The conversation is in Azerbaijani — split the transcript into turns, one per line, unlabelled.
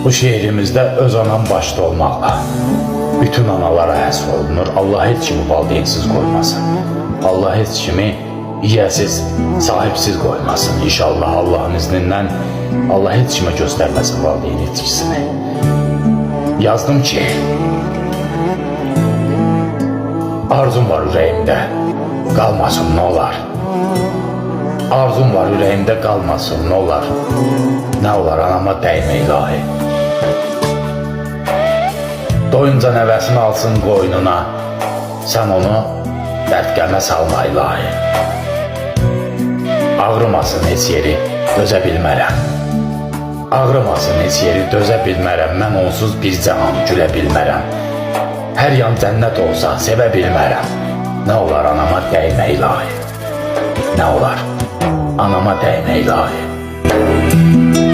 Bu şehrimizdə öz anam başda olmaqla bütün analara həsr olunur. Allah heç kimi valideynsiz qoymasın. Allah heç kimi yiyəsiz, sahibsiz qoymasın. İnşallah Allahın iznindən Allah heç kimə göstərməsin valideyn etkisini. Yazdım ki, arzum var ürəyimdə, qalmasın nə olar. Arzum var ürəyimdə, qalmasın nə olar. Nə olar anama dəymə ilahi. Doyunca nəvəsini alsın qoynuna, sən onu dərdqəmə salma ilahi. Ağrımasın heç yeri, dözə bilmərəm. Ağrımasın heç yeri, dözə bilmərəm. Mən onsuz bir cahan gülə bilmərəm. Hər yan cənnət olsa, sevə bilmərəm. Nə olar anama dəymə ilahi. Nə olar anama dəymə ilahi.